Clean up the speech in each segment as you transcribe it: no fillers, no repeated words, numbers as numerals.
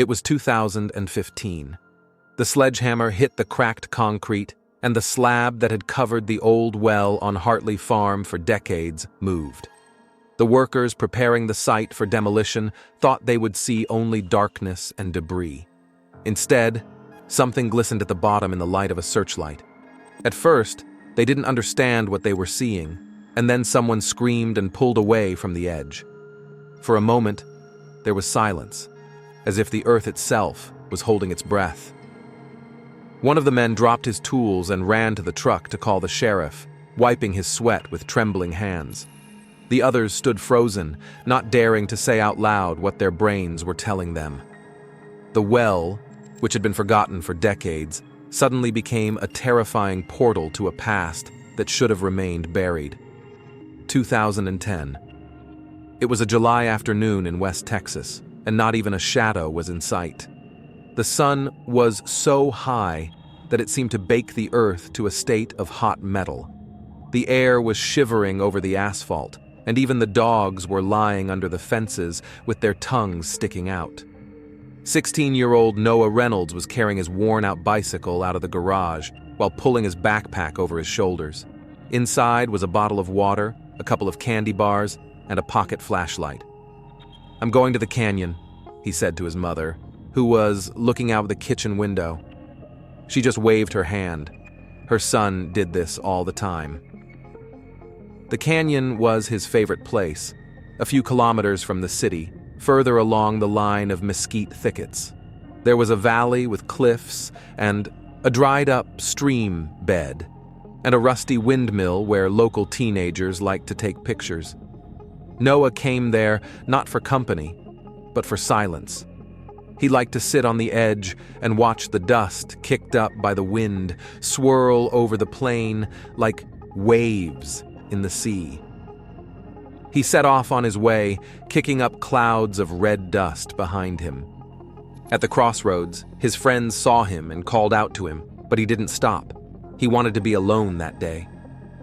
It was 2015. The sledgehammer hit the cracked concrete, and the slab that had covered the old well on Hartley Farm for decades moved. The workers preparing the site for demolition thought they would see only darkness and debris. Instead, something glistened at the bottom in the light of a searchlight. At first, they didn't understand what they were seeing, and then someone screamed and pulled away from the edge. For a moment, there was silence, as if the earth itself was holding its breath. One of the men dropped his tools and ran to the truck to call the sheriff, wiping his sweat with trembling hands. The others stood frozen, not daring to say out loud what their brains were telling them. The well, which had been forgotten for decades, suddenly became a terrifying portal to a past that should have remained buried. 2010. It was a July afternoon in West Texas, and not even a shadow was in sight. The sun was so high that it seemed to bake the earth to a state of hot metal. The air was shivering over the asphalt, and even the dogs were lying under the fences with their tongues sticking out. 16-year-old Noah Reynolds was carrying his worn-out bicycle out of the garage while pulling his backpack over his shoulders. Inside was a bottle of water, a couple of candy bars, and a pocket flashlight. "I'm going to the canyon," he said to his mother, who was looking out the kitchen window. She just waved her hand. Her son did this all the time. The canyon was his favorite place, a few kilometers from the city, further along the line of mesquite thickets. There was a valley with cliffs and a dried-up stream bed, and a rusty windmill where local teenagers liked to take pictures. Noah came there not for company, but for silence. He liked to sit on the edge and watch the dust kicked up by the wind swirl over the plain like waves in the sea. He set off on his way, kicking up clouds of red dust behind him. At the crossroads, his friends saw him and called out to him, but he didn't stop. He wanted to be alone that day.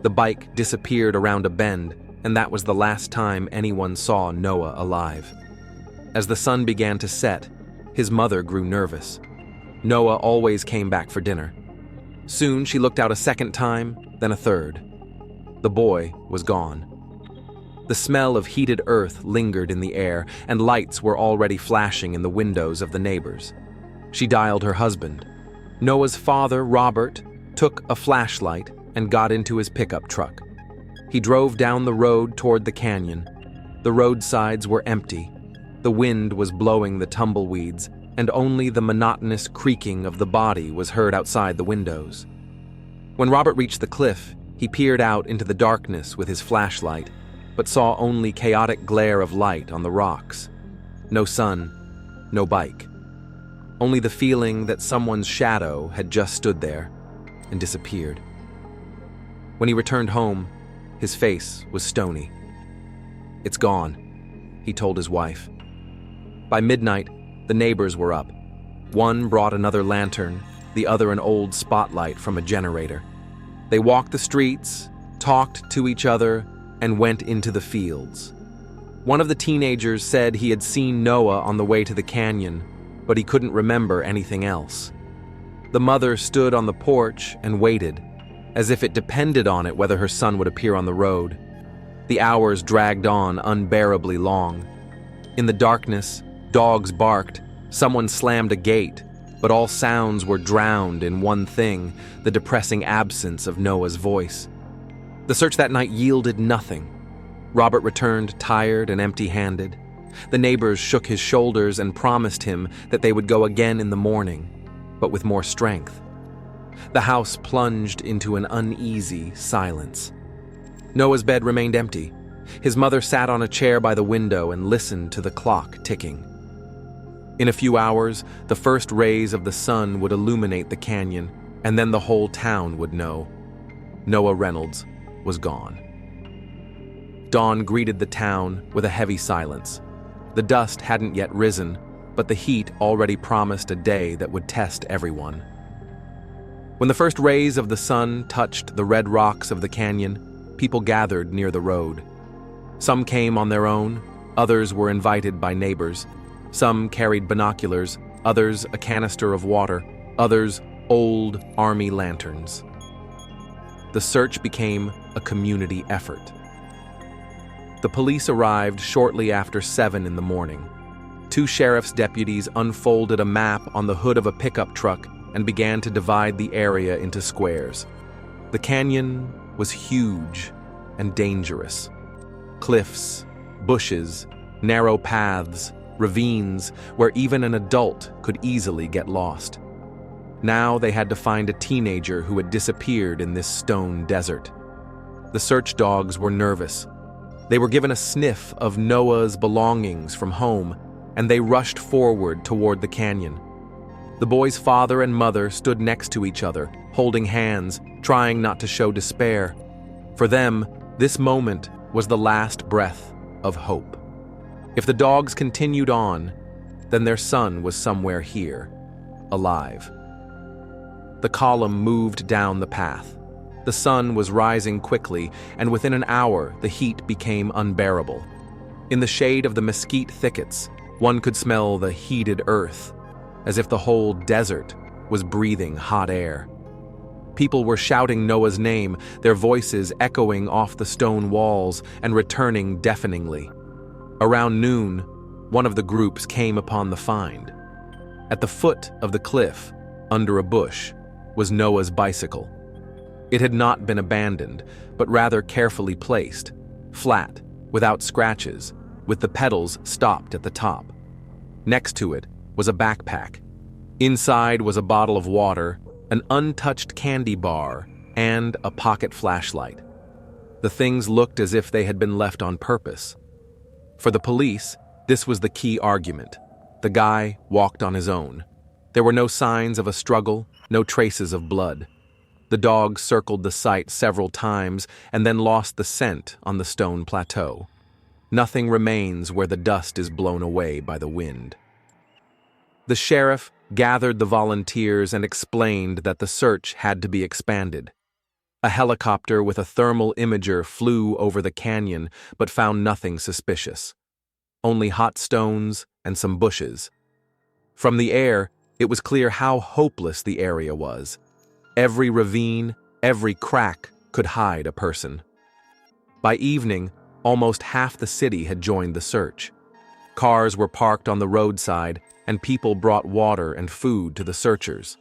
The bike disappeared around a bend, and that was the last time anyone saw Noah alive. As the sun began to set, his mother grew nervous. Noah always came back for dinner. Soon she looked out a second time, then a third. The boy was gone. The smell of heated earth lingered in the air, and lights were already flashing in the windows of the neighbors. She dialed her husband. Noah's father, Robert, took a flashlight and got into his pickup truck. He drove down the road toward the canyon. The roadsides were empty. The wind was blowing the tumbleweeds, and only the monotonous creaking of the body was heard outside the windows. When Robert reached the cliff, he peered out into the darkness with his flashlight, but saw only chaotic glare of light on the rocks. No sun, no bike. Only the feeling that someone's shadow had just stood there and disappeared. When he returned home, his face was stony. "It's gone," he told his wife. By midnight, the neighbors were up. One brought another lantern, the other an old spotlight from a generator. They walked the streets, talked to each other, and went into the fields. One of the teenagers said he had seen Noah on the way to the canyon, but he couldn't remember anything else. The mother stood on the porch and waited, as if it depended on it whether her son would appear on the road. The hours dragged on unbearably long. In the darkness, dogs barked, someone slammed a gate, but all sounds were drowned in one thing, the depressing absence of Noah's voice. The search that night yielded nothing. Robert returned tired and empty-handed. The neighbors shook his shoulders and promised him that they would go again in the morning, but with more strength. The house plunged into an uneasy silence. Noah's bed remained empty. His mother sat on a chair by the window and listened to the clock ticking. In a few hours, the first rays of the sun would illuminate the canyon, and then the whole town would know. Noah Reynolds was gone. Dawn greeted the town with a heavy silence. The dust hadn't yet risen, but the heat already promised a day that would test everyone. When the first rays of the sun touched the red rocks of the canyon, people gathered near the road. Some came on their own, others were invited by neighbors. Some carried binoculars, others a canister of water, others old army lanterns. The search became a community effort. The police arrived shortly after 7 in the morning. 2 sheriff's deputies unfolded a map on the hood of a pickup truck and began to divide the area into squares. The canyon was huge and dangerous. Cliffs, bushes, narrow paths, ravines where even an adult could easily get lost. Now they had to find a teenager who had disappeared in this stone desert. The search dogs were nervous. They were given a sniff of Noah's belongings from home, and they rushed forward toward the canyon. The boy's father and mother stood next to each other, holding hands, trying not to show despair. For them, this moment was the last breath of hope. If the dogs continued on, then their son was somewhere here, alive. The column moved down the path. The sun was rising quickly, and within an hour the heat became unbearable. In the shade of the mesquite thickets, one could smell the heated earth, as if the whole desert was breathing hot air. People were shouting Noah's name, their voices echoing off the stone walls and returning deafeningly. Around noon, one of the groups came upon the find. At the foot of the cliff, under a bush, was Noah's bicycle. It had not been abandoned, but rather carefully placed, flat, without scratches, with the pedals stopped at the top. Next to it was a backpack. Inside was a bottle of water, an untouched candy bar, and a pocket flashlight. The things looked as if they had been left on purpose. For the police, this was the key argument. The guy walked on his own. There were no signs of a struggle, no traces of blood. The dog circled the site several times and then lost the scent on the stone plateau. Nothing remains where the dust is blown away by the wind. The sheriff gathered the volunteers and explained that the search had to be expanded. A helicopter with a thermal imager flew over the canyon but found nothing suspicious. Only hot stones and some bushes. From the air, it was clear how hopeless the area was. Every ravine, every crack could hide a person. By evening, almost half the city had joined the search. Cars were parked on the roadside, and people brought water and food to the searchers.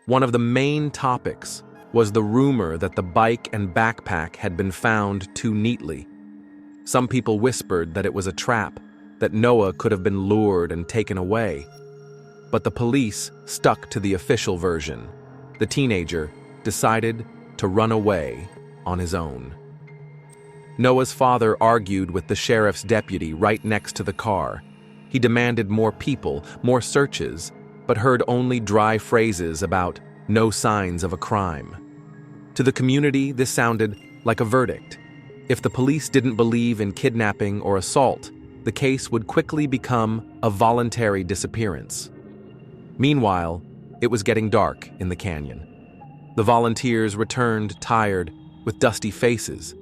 One of the main topics was the rumor that the bike and backpack had been found too neatly. Some people whispered that it was a trap, that Noah could have been lured and taken away. But the police stuck to the official version. The teenager decided to run away on his own. Noah's father argued with the sheriff's deputy right next to the car. He demanded more people, more searches, but heard only dry phrases about no signs of a crime. To the community, this sounded like a verdict. If the police didn't believe in kidnapping or assault, the case would quickly become a voluntary disappearance. Meanwhile, it was getting dark in the canyon. The volunteers returned tired, with dusty faces.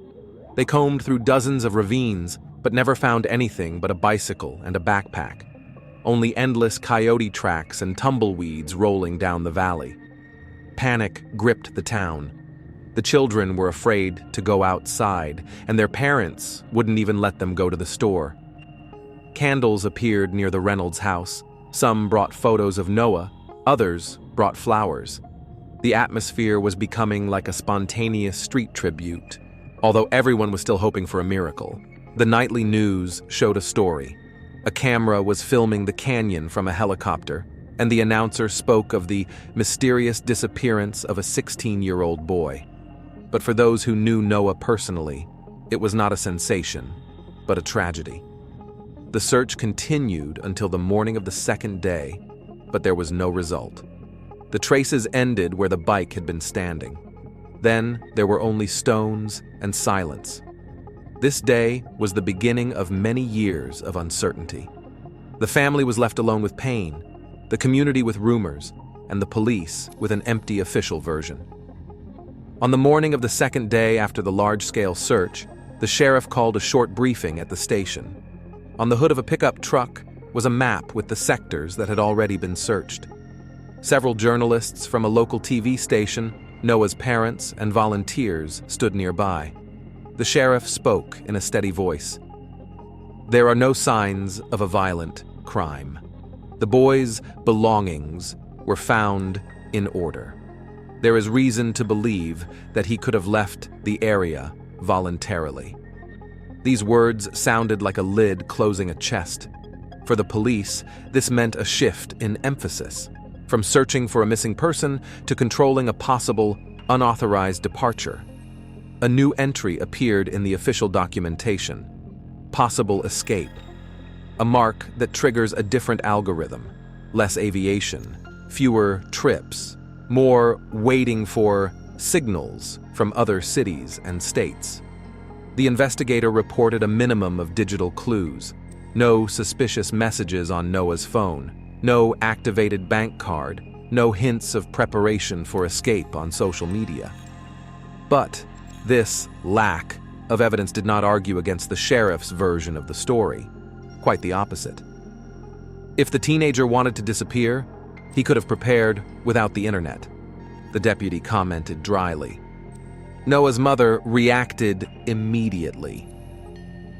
They combed through dozens of ravines, but never found anything but a bicycle and a backpack. Only endless coyote tracks and tumbleweeds rolling down the valley. Panic gripped the town. The children were afraid to go outside, and their parents wouldn't even let them go to the store. Candles appeared near the Reynolds house. Some brought photos of Noah, others brought flowers. The atmosphere was becoming like a spontaneous street tribute, although everyone was still hoping for a miracle. The nightly news showed a story. A camera was filming the canyon from a helicopter, and the announcer spoke of the mysterious disappearance of a 16-year-old boy. But for those who knew Noah personally, it was not a sensation, but a tragedy. The search continued until the morning of the second day, but there was no result. The traces ended where the bike had been standing. Then there were only stones and silence. This day was the beginning of many years of uncertainty. The family was left alone with pain, the community with rumors, and the police with an empty official version. On the morning of the second day after the large-scale search, the sheriff called a short briefing at the station. On the hood of a pickup truck, was a map with the sectors that had already been searched. Several journalists from a local TV station, Noah's parents, and volunteers stood nearby. The sheriff spoke in a steady voice. There are no signs of a violent crime. The boy's belongings were found in order. There is reason to believe that he could have left the area voluntarily. These words sounded like a lid closing a chest. For the police, this meant a shift in emphasis, from searching for a missing person to controlling a possible, unauthorized departure. A new entry appeared in the official documentation: possible escape. A mark that triggers a different algorithm: less aviation, fewer trips, more waiting for signals from other cities and states. The investigator reported a minimum of digital clues: no suspicious messages on Noah's phone, no activated bank card, no hints of preparation for escape on social media. But this lack of evidence did not argue against the sheriff's version of the story. Quite the opposite. If the teenager wanted to disappear, he could have prepared without the internet, the deputy commented dryly. Noah's mother reacted immediately.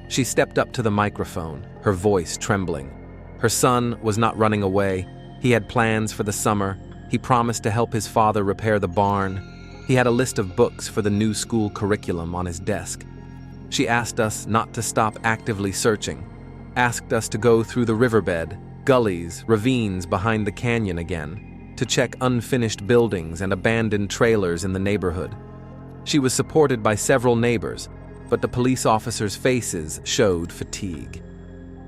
She stepped up to the microphone, her voice trembling. Her son was not running away. He had plans for the summer. He promised to help his father repair the barn. He had a list of books for the new school curriculum on his desk. She asked us not to stop actively searching, asked us to go through the riverbed, gullies, ravines behind the canyon again, to check unfinished buildings and abandoned trailers in the neighborhood. She was supported by several neighbors, but the police officers' faces showed fatigue.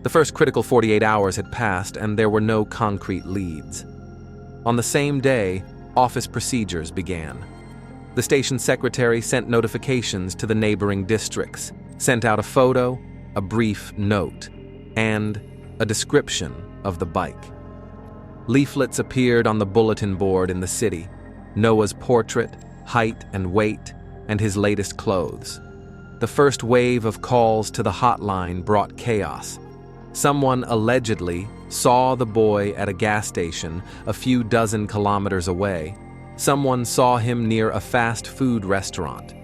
The first critical 48 hours had passed and there were no concrete leads. On the same day, office procedures began. The station secretary sent notifications to the neighboring districts, sent out a photo, a brief note, and a description of the bike. Leaflets appeared on the bulletin board in the city: Noah's portrait, height and weight, and his latest clothes. The first wave of calls to the hotline brought chaos. Someone allegedly saw the boy at a gas station a few dozen kilometers away. Someone saw him near a fast food restaurant.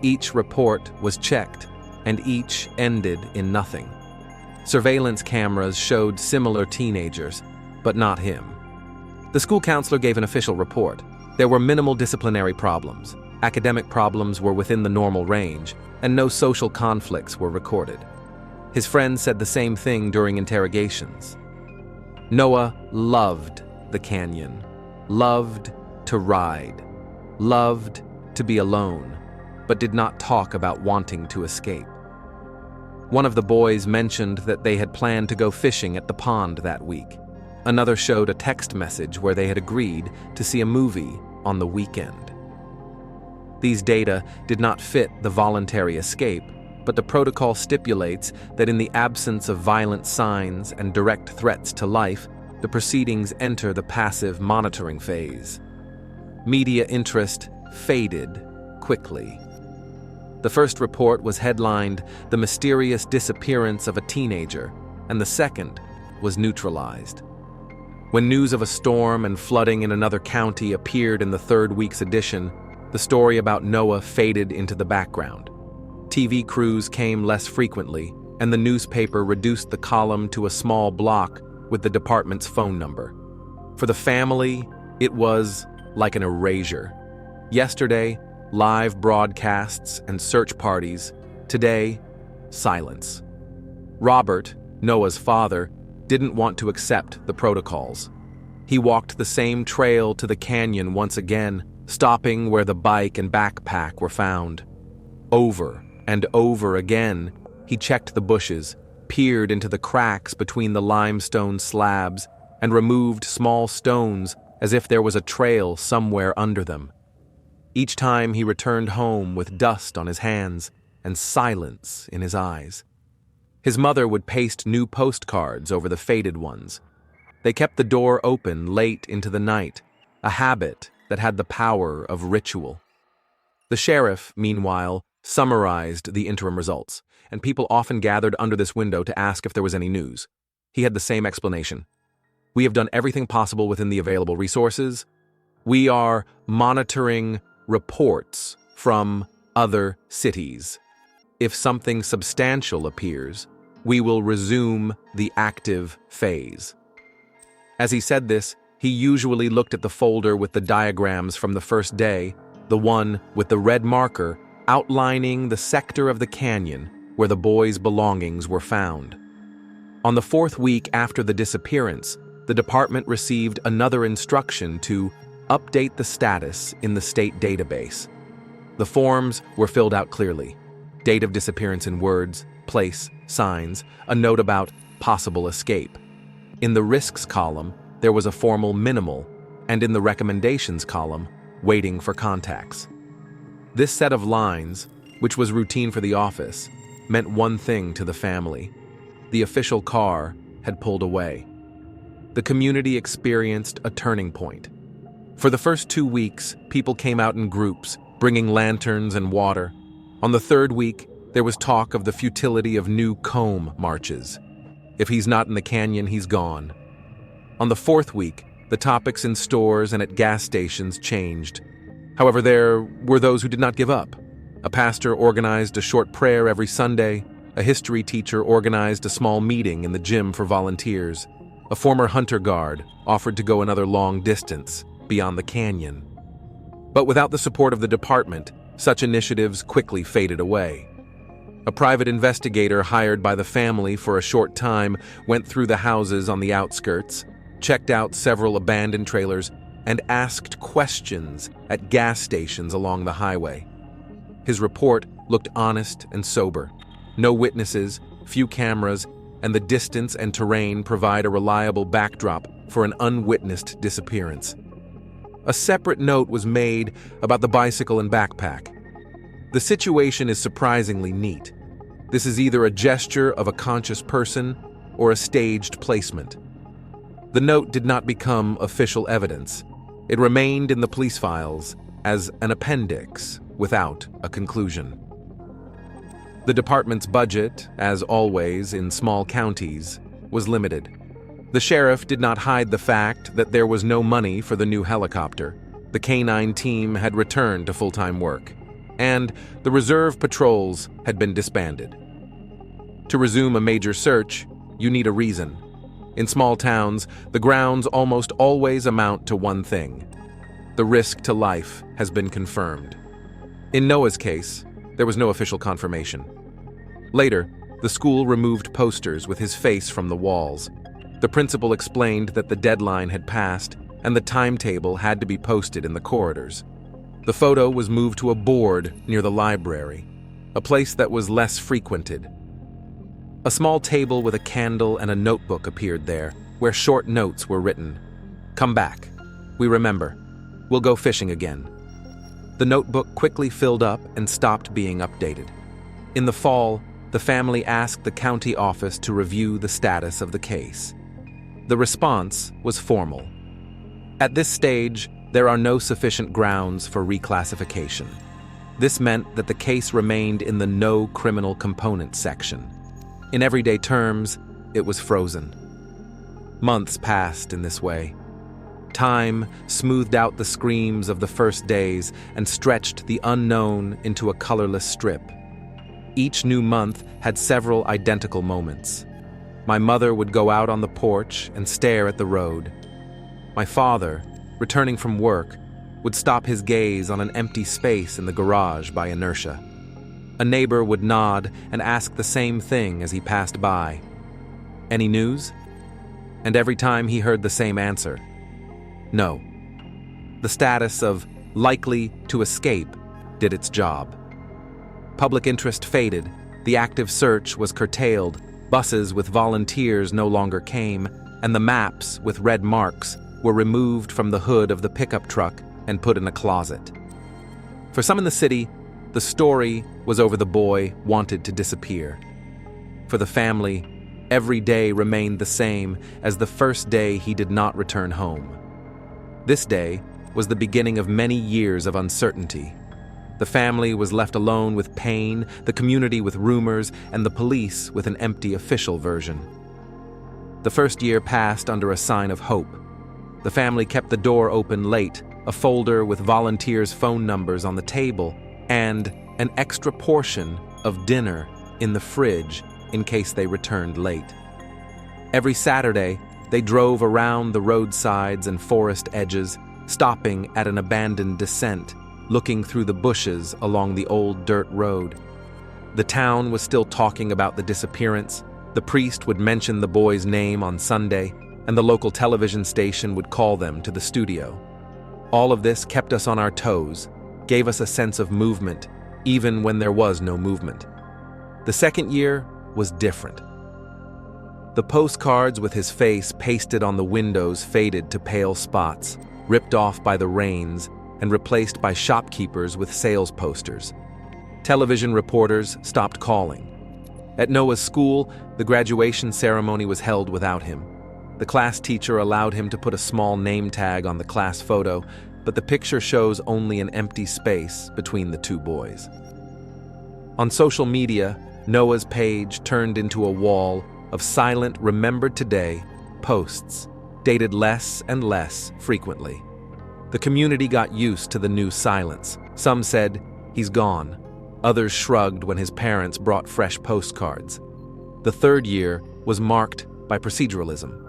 Each report was checked, and each ended in nothing. Surveillance cameras showed similar teenagers, but not him. The school counselor gave an official report. There were minimal disciplinary problems. Academic problems were within the normal range, and no social conflicts were recorded. His friends said the same thing during interrogations. Noah loved the canyon, loved to ride, loved to be alone, but did not talk about wanting to escape. One of the boys mentioned that they had planned to go fishing at the pond that week. Another showed a text message where they had agreed to see a movie on the weekend. These data did not fit the voluntary escape, but the protocol stipulates that in the absence of violent signs and direct threats to life, the proceedings enter the passive monitoring phase. Media interest faded quickly. The first report was headlined "The Mysterious Disappearance of a Teenager," and the second was neutralized. When news of a storm and flooding in another county appeared in the third week's edition, the story about Noah faded into the background. TV crews came less frequently, and the newspaper reduced the column to a small block with the department's phone number. For the family, it was like an erasure. Yesterday, live broadcasts and search parties. Today, silence. Robert, Noah's father, didn't want to accept the protocols. He walked the same trail to the canyon once again, stopping where the bike and backpack were found. Over and over again, he checked the bushes, peered into the cracks between the limestone slabs, and removed small stones as if there was a trail somewhere under them. Each time he returned home with dust on his hands and silence in his eyes. His mother would paste new postcards over the faded ones. They kept the door open late into the night, a habit that had the power of ritual. The sheriff, meanwhile, summarized the interim results, and people often gathered under this window to ask if there was any news. He had the same explanation. We have done everything possible within the available resources. We are monitoring reports from other cities. If something substantial appears, we will resume the active phase. As he said this, he usually looked at the folder with the diagrams from the first day, the one with the red marker outlining the sector of the canyon where the boys' belongings were found. On the 4th week after the disappearance, the department received another instruction to update the status in the state database. The forms were filled out clearly. Date of disappearance in words, place, signs, a note about possible escape. In the risks column, there was a formal minimal, and in the recommendations column, waiting for contacts. This set of lines, which was routine for the office, meant one thing to the family. The official car had pulled away. The community experienced a turning point. For the first 2 weeks, people came out in groups, bringing lanterns and water. On the 3rd week, there was talk of the futility of new comb marches. If he's not in the canyon, he's gone. On the 4th week, the topics in stores and at gas stations changed. However, there were those who did not give up. A pastor organized a short prayer every Sunday. A history teacher organized a small meeting in the gym for volunteers. A former hunter guard offered to go another long distance beyond the canyon. But without the support of the department, such initiatives quickly faded away. A private investigator hired by the family for a short time went through the houses on the outskirts, checked out several abandoned trailers, and asked questions at gas stations along the highway. His report looked honest and sober. No witnesses, few cameras, and the distance and terrain provide a reliable backdrop for an unwitnessed disappearance. A separate note was made about the bicycle and backpack. The situation is surprisingly neat. This is either a gesture of a conscious person or a staged placement. The note did not become official evidence. It remained in the police files as an appendix without a conclusion. The department's budget, as always in small counties, was limited. The sheriff did not hide the fact that there was no money for the new helicopter. The canine team had returned to full-time work, and the reserve patrols had been disbanded. To resume a major search, you need a reason. In small towns, the grounds almost always amount to one thing. The risk to life has been confirmed. In Noah's case, there was no official confirmation. Later, the school removed posters with his face from the walls. The principal explained that the deadline had passed and the timetable had to be posted in the corridors. The photo was moved to a board near the library, a place that was less frequented. A small table with a candle and a notebook appeared there, where short notes were written. "Come back. We remember. We'll go fishing again." The notebook quickly filled up and stopped being updated. In the fall, the family asked the county office to review the status of the case. The response was formal. At this stage, there are no sufficient grounds for reclassification. This meant that the case remained in the no criminal component section. In everyday terms, it was frozen. Months passed in this way. Time smoothed out the screams of the first days and stretched the unknown into a colorless strip. Each new month had several identical moments. My mother would go out on the porch and stare at the road. My father, returning from work, would stop his gaze on an empty space in the garage by inertia. A neighbor would nod and ask the same thing as he passed by. "Any news?" And every time he heard the same answer. No. The status of likely to escape did its job. Public interest faded, the active search was curtailed, buses with volunteers no longer came, and the maps with red marks were removed from the hood of the pickup truck and put in a closet. For some in the city, the story was over the boy wanted to disappear. For the family, every day remained the same as the first day he did not return home. This day was the beginning of many years of uncertainty. The family was left alone with pain, the community with rumors, and the police with an empty official version. The first year passed under a sign of hope. The family kept the door open late, a folder with volunteers' phone numbers on the table, and an extra portion of dinner in the fridge in case they returned late. Every Saturday, they drove around the roadsides and forest edges, stopping at an abandoned descent, looking through the bushes along the old dirt road. The town was still talking about the disappearance. The priest would mention the boy's name on Sunday, and the local television station would call them to the studio. All of this kept us on our toes, gave us a sense of movement, even when there was no movement. The second year was different. The postcards with his face pasted on the windows faded to pale spots, ripped off by the rains, and replaced by shopkeepers with sales posters. Television reporters stopped calling. At Noah's school, the graduation ceremony was held without him. The class teacher allowed him to put a small name tag on the class photo, but the picture shows only an empty space between the two boys. On social media, Noah's page turned into a wall of silent remembered today posts, dated less and less frequently. The community got used to the new silence. Some said, "He's gone." Others shrugged when his parents brought fresh postcards. The third year was marked by proceduralism.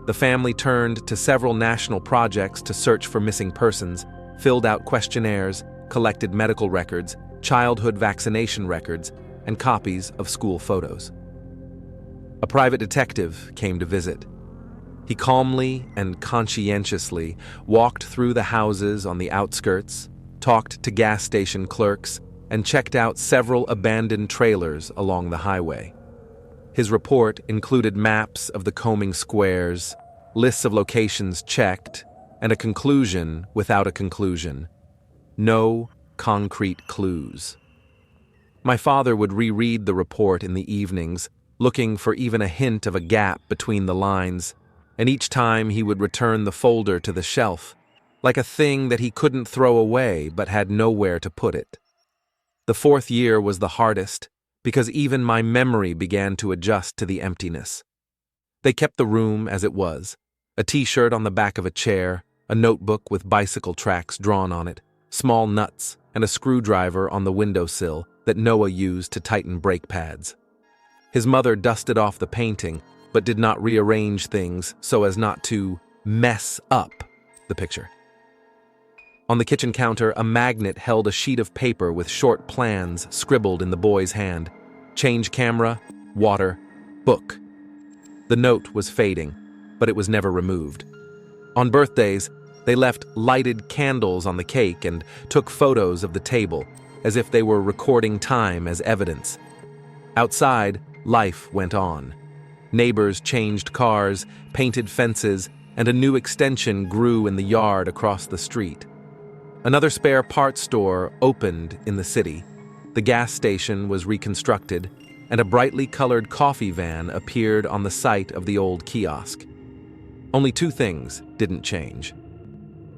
The family turned to several national projects to search for missing persons, filled out questionnaires, collected medical records, childhood vaccination records, and copies of school photos. A private detective came to visit. He calmly and conscientiously walked through the houses on the outskirts, talked to gas station clerks, and checked out several abandoned trailers along the highway. His report included maps of the combing squares, lists of locations checked, and a conclusion without a conclusion. No concrete clues. My father would reread the report in the evenings, looking for even a hint of a gap between the lines, and each time he would return the folder to the shelf, like a thing that he couldn't throw away but had nowhere to put it. The fourth year was the hardest, because even my memory began to adjust to the emptiness. They kept the room as it was, a t-shirt on the back of a chair, a notebook with bicycle tracks drawn on it, small nuts, and a screwdriver on the windowsill that Noah used to tighten brake pads. His mother dusted off the painting, but did not rearrange things so as not to mess up the picture. On the kitchen counter, a magnet held a sheet of paper with short plans scribbled in the boy's hand. Change camera, water, book. The note was fading, but it was never removed. On birthdays, they left lighted candles on the cake and took photos of the table, as if they were recording time as evidence. Outside, life went on. Neighbors changed cars, painted fences, and a new extension grew in the yard across the street. Another spare parts store opened in the city. The gas station was reconstructed, and a brightly colored coffee van appeared on the site of the old kiosk. Only two things didn't change.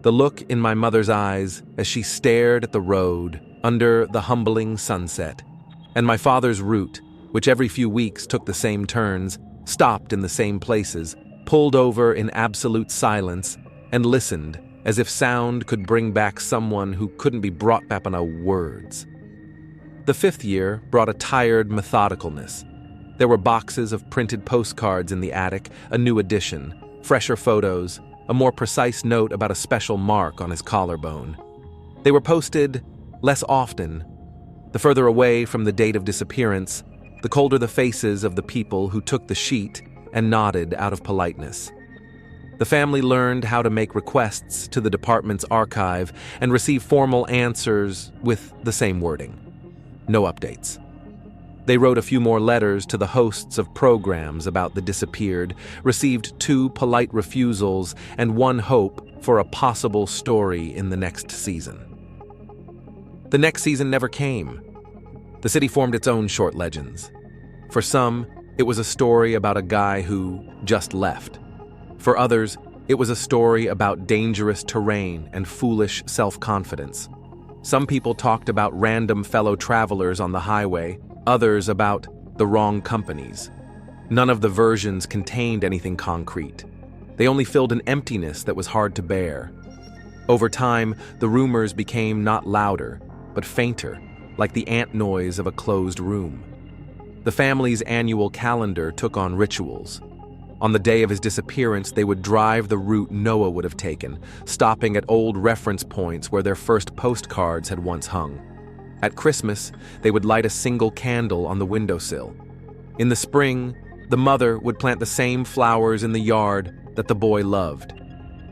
The look in my mother's eyes as she stared at the road under the humbling sunset, and my father's route, which every few weeks took the same turns, stopped in the same places, pulled over in absolute silence, and listened as if sound could bring back someone who couldn't be brought back by words. The fifth year brought a tired methodicalness. There were boxes of printed postcards in the attic, a new edition, fresher photos, a more precise note about a special mark on his collarbone. They were posted less often. The further away from the date of disappearance, the colder the faces of the people who took the sheet and nodded out of politeness. The family learned how to make requests to the department's archive and receive formal answers with the same wording. No updates. They wrote a few more letters to the hosts of programs about the disappeared, received 2 polite refusals, and 1 hope for a possible story in the next season. The next season never came. The city formed its own short legends. For some, it was a story about a guy who just left. For others, it was a story about dangerous terrain and foolish self-confidence. Some people talked about random fellow travelers on the highway, others about the wrong companies. None of the versions contained anything concrete. They only filled an emptiness that was hard to bear. Over time, the rumors became not louder, but fainter, like the ant noise of a closed room. The family's annual calendar took on rituals. On the day of his disappearance, they would drive the route Noah would have taken, stopping at old reference points where their first postcards had once hung. At Christmas, they would light a single candle on the windowsill. In the spring, the mother would plant the same flowers in the yard that the boy loved.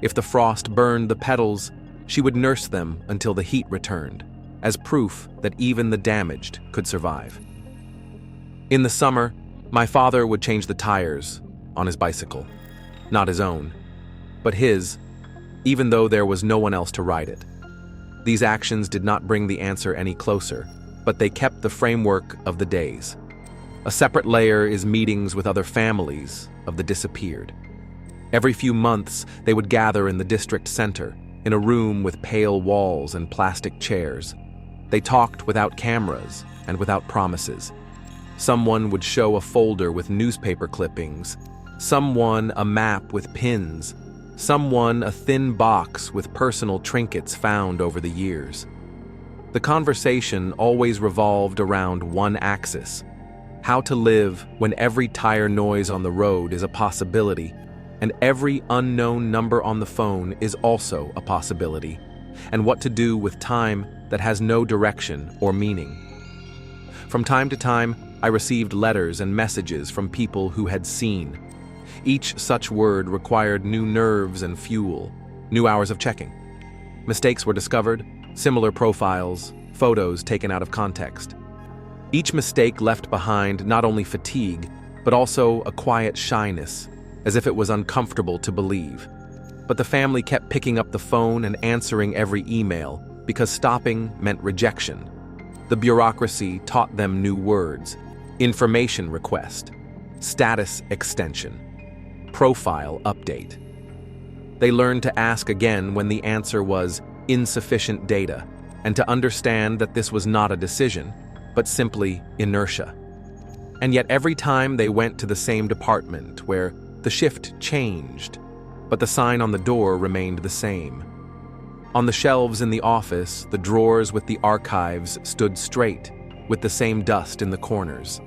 If the frost burned the petals, she would nurse them until the heat returned, as proof that even the damaged could survive. In the summer, my father would change the tires on his bicycle. Not his own, but his, even though there was no one else to ride it. These actions did not bring the answer any closer, but they kept the framework of the days. A separate layer is meetings with other families of the disappeared. Every few months, they would gather in the district center, in a room with pale walls and plastic chairs. They talked without cameras and without promises. Someone would show a folder with newspaper clippings, someone a map with pins, someone a thin box with personal trinkets found over the years. The conversation always revolved around one axis: how to live when every tire noise on the road is a possibility, and every unknown number on the phone is also a possibility, and what to do with time that has no direction or meaning. From time to time, I received letters and messages from people who had seen. Each such word required new nerves and fuel, new hours of checking. Mistakes were discovered, similar profiles, photos taken out of context. Each mistake left behind not only fatigue, but also a quiet shyness, as if it was uncomfortable to believe. But the family kept picking up the phone and answering every email, because stopping meant rejection. The bureaucracy taught them new words: information request, status extension, profile update. They learned to ask again when the answer was insufficient data, and to understand that this was not a decision, but simply inertia. And yet every time they went to the same department where the shift changed, but the sign on the door remained the same. On the shelves in the office, the drawers with the archives stood straight, with the same dust in the corners.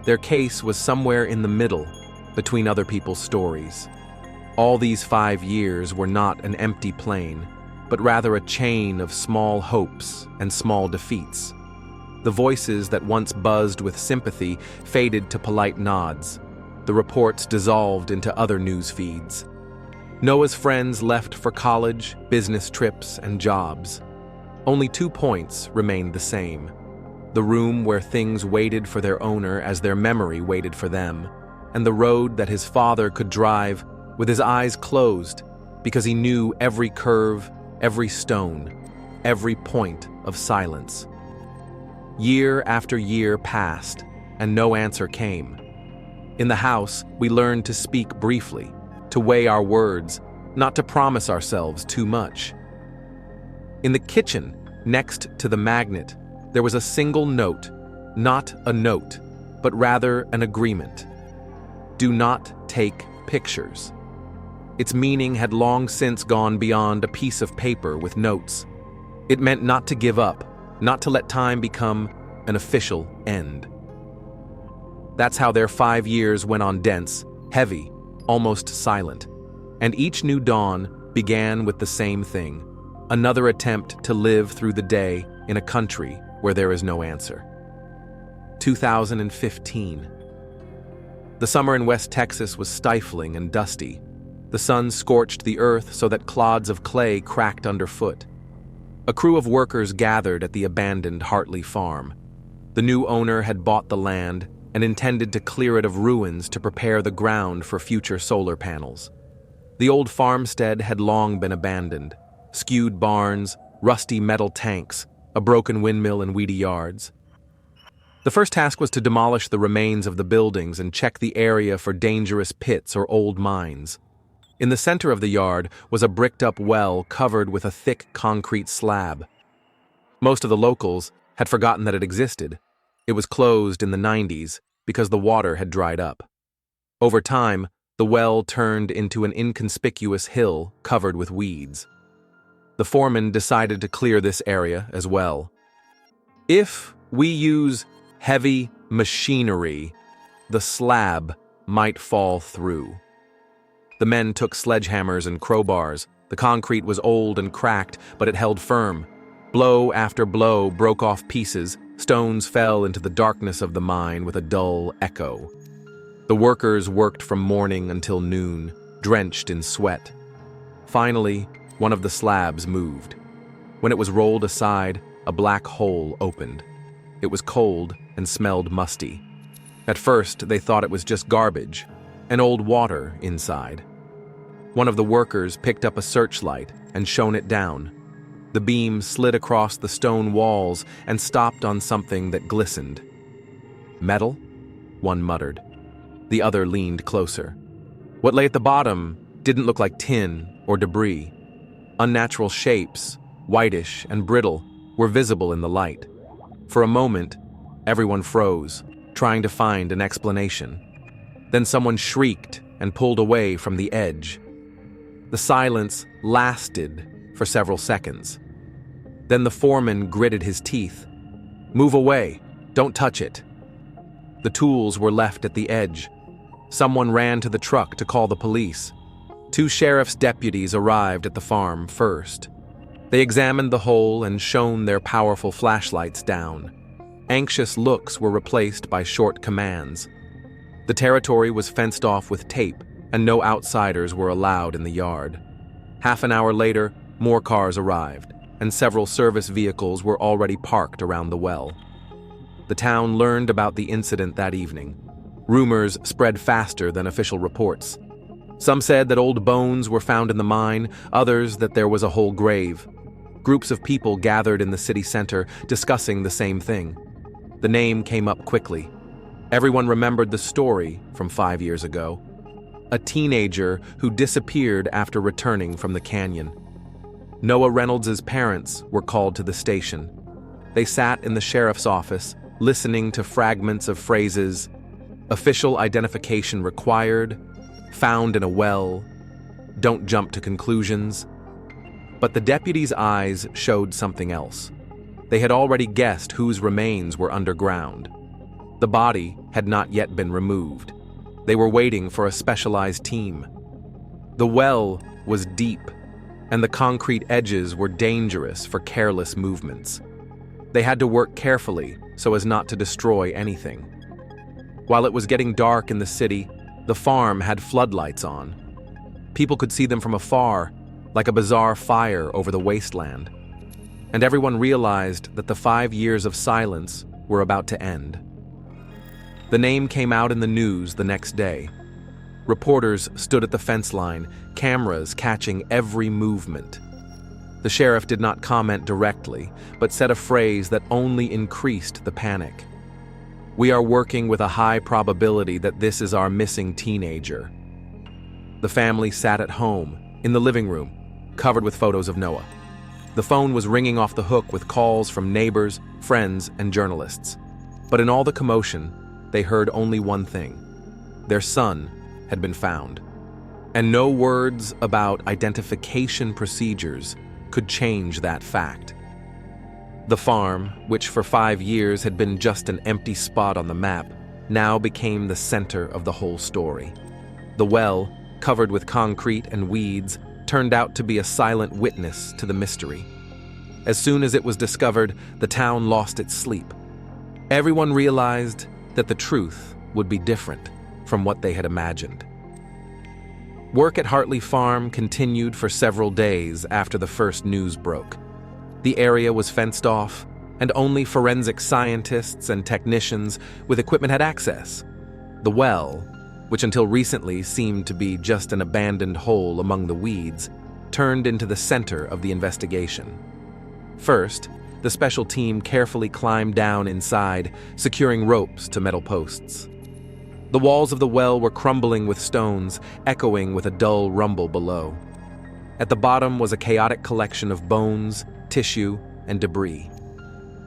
Their case was somewhere in the middle, between other people's stories. All these 5 years were not an empty plane, but rather a chain of small hopes and small defeats. The voices that once buzzed with sympathy faded to polite nods. The reports dissolved into other news feeds. Noah's friends left for college, business trips, and jobs. Only 2 points remained the same: the room where things waited for their owner as their memory waited for them, and the road that his father could drive with his eyes closed, because he knew every curve, every stone, every point of silence. Year after year passed, and no answer came. In the house, we learned to speak briefly, to weigh our words, not to promise ourselves too much. In the kitchen, next to the magnet, there was a single note, not a note, but rather an agreement. Do not take pictures. Its meaning had long since gone beyond a piece of paper with notes. It meant not to give up, not to let time become an official end. That's how their 5 years went on, dense, heavy, almost silent. And each new dawn began with the same thing: another attempt to live through the day in a country where there is no answer. 2015. The summer in West Texas was stifling and dusty. The sun scorched the earth so that clods of clay cracked underfoot. A crew of workers gathered at the abandoned Hartley farm. The new owner had bought the land and intended to clear it of ruins to prepare the ground for future solar panels. The old farmstead had long been abandoned: skewed barns, rusty metal tanks, a broken windmill, and weedy yards. The first task was to demolish the remains of the buildings and check the area for dangerous pits or old mines. In the center of the yard was a bricked-up well covered with a thick concrete slab. Most of the locals had forgotten that it existed. It was closed in the 90s because the water had dried up. Over time, the well turned into an inconspicuous hill covered with weeds. The foreman decided to clear this area as well. If we use heavy machinery, the slab might fall through. The men took sledgehammers and crowbars. The concrete was old and cracked, but it held firm. Blow after blow broke off pieces. Stones fell into the darkness of the mine with a dull echo. The workers worked from morning until noon, drenched in sweat. Finally, one of the slabs moved. When it was rolled aside, a black hole opened. It was cold and smelled musty. At first, they thought it was just garbage, and old water inside. One of the workers picked up a searchlight and shone it down. The beam slid across the stone walls and stopped on something that glistened. Metal? One muttered. The other leaned closer. What lay at the bottom didn't look like tin or debris. Unnatural shapes, whitish and brittle, were visible in the light. For a moment, everyone froze, trying to find an explanation. Then someone shrieked and pulled away from the edge. The silence lasted for several seconds. Then the foreman gritted his teeth. "Move away, don't touch it." The tools were left at the edge. Someone ran to the truck to call the police. 2 sheriff's deputies arrived at the farm first. They examined the hole and shone their powerful flashlights down. Anxious looks were replaced by short commands. The territory was fenced off with tape, and no outsiders were allowed in the yard. Half an hour later, more cars arrived, and several service vehicles were already parked around the well. The town learned about the incident that evening. Rumors spread faster than official reports. Some said that old bones were found in the mine, others that there was a whole grave. Groups of people gathered in the city center, discussing the same thing. The name came up quickly. Everyone remembered the story from 5 years ago. A teenager who disappeared after returning from the canyon. Noah Reynolds' parents were called to the station. They sat in the sheriff's office, listening to fragments of phrases: official identification required, found in a well, don't jump to conclusions. But the deputies' eyes showed something else. They had already guessed whose remains were underground. The body had not yet been removed. They were waiting for a specialized team. The well was deep, and the concrete edges were dangerous for careless movements. They had to work carefully so as not to destroy anything. While it was getting dark in the city, the farm had floodlights on. People could see them from afar, like a bizarre fire over the wasteland. And everyone realized that the 5 years of silence were about to end. The name came out in the news the next day. Reporters stood at the fence line, cameras catching every movement. The sheriff did not comment directly, but said a phrase that only increased the panic. "We are working with a high probability that this is our missing teenager." The family sat at home, in the living room, covered with photos of Noah. The phone was ringing off the hook with calls from neighbors, friends, and journalists. But in all the commotion, they heard only one thing: their son had been found. And no words about identification procedures could change that fact. The farm, which for 5 years had been just an empty spot on the map, now became the center of the whole story. The well, covered with concrete and weeds, turned out to be a silent witness to the mystery. As soon as it was discovered, the town lost its sleep. Everyone realized that the truth would be different from what they had imagined. Work at Hartley Farm continued for several days after the first news broke. The area was fenced off, and only forensic scientists and technicians with equipment had access. The well, which until recently seemed to be just an abandoned hole among the weeds, turned into the center of the investigation. First, the special team carefully climbed down inside, securing ropes to metal posts. The walls of the well were crumbling with stones, echoing with a dull rumble below. At the bottom was a chaotic collection of bones, tissue, and debris.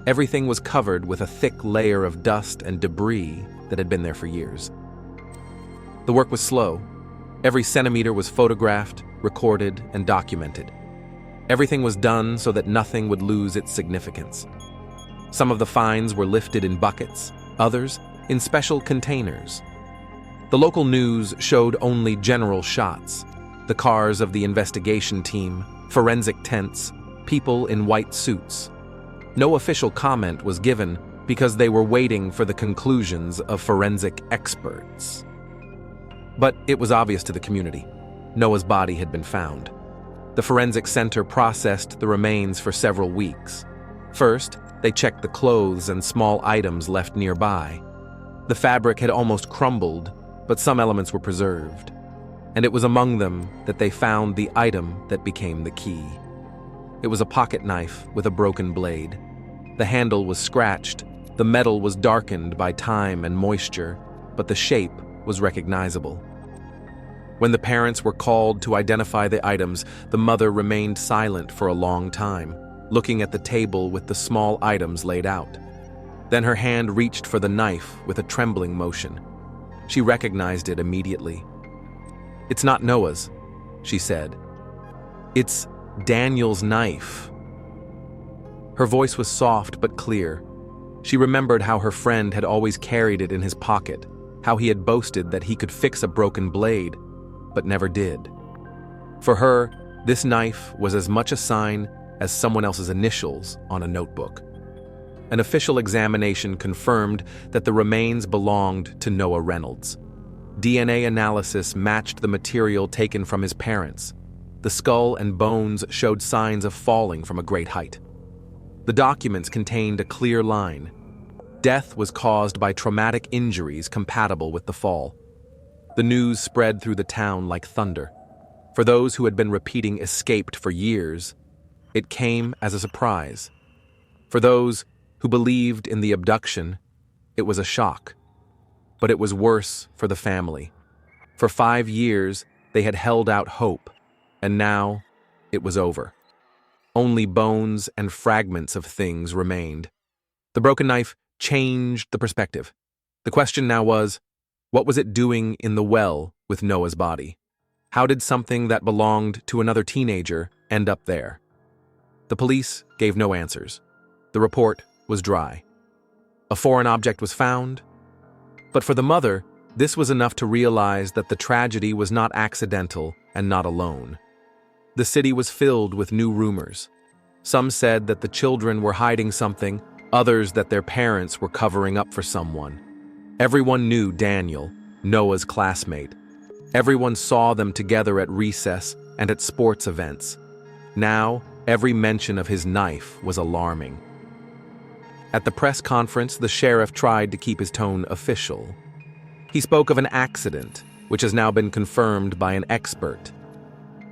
Everything was covered with a thick layer of dust and debris that had been there for years. The work was slow. Every centimeter was photographed, recorded, and documented. Everything was done so that nothing would lose its significance. Some of the finds were lifted in buckets, others in special containers. The local news showed only general shots: the cars of the investigation team, forensic tents, people in white suits. No official comment was given because they were waiting for the conclusions of forensic experts. But it was obvious to the community. Noah's body had been found. The forensic center processed the remains for several weeks. First, they checked the clothes and small items left nearby. The fabric had almost crumbled, but some elements were preserved. And it was among them that they found the item that became the key. It was a pocket knife with a broken blade. The handle was scratched, the metal was darkened by time and moisture, but the shape was recognizable. When the parents were called to identify the items, the mother remained silent for a long time, looking at the table with the small items laid out. Then her hand reached for the knife with a trembling motion. She recognized it immediately. "It's not Noah's," she said. "It's Daniel's knife." Her voice was soft but clear. She remembered how her friend had always carried it in his pocket, how he had boasted that he could fix a broken blade, but never did. For her, this knife was as much a sign as someone else's initials on a notebook. An official examination confirmed that the remains belonged to Noah Reynolds. DNA analysis matched the material taken from his parents. The skull and bones showed signs of falling from a great height. The documents contained a clear line. Death was caused by traumatic injuries compatible with the fall. The news spread through the town like thunder. For those who had been repeating "escaped" for years, it came as a surprise. For those who believed in the abduction, it was a shock. But it was worse for the family. For 5 years, they had held out hope, and now it was over. Only bones and fragments of things remained. The broken knife changed the perspective. The question now was, what was it doing in the well with Noah's body? How did something that belonged to another teenager end up there? The police gave no answers. The report was dry. A foreign object was found, but for the mother, this was enough to realize that the tragedy was not accidental and not alone. The city was filled with new rumors. Some said that the children were hiding something, others that their parents were covering up for someone. Everyone knew Daniel, Noah's classmate. Everyone saw them together at recess and at sports events. Now, every mention of his knife was alarming. At the press conference, the sheriff tried to keep his tone official. He spoke of an accident, which has now been confirmed by an expert.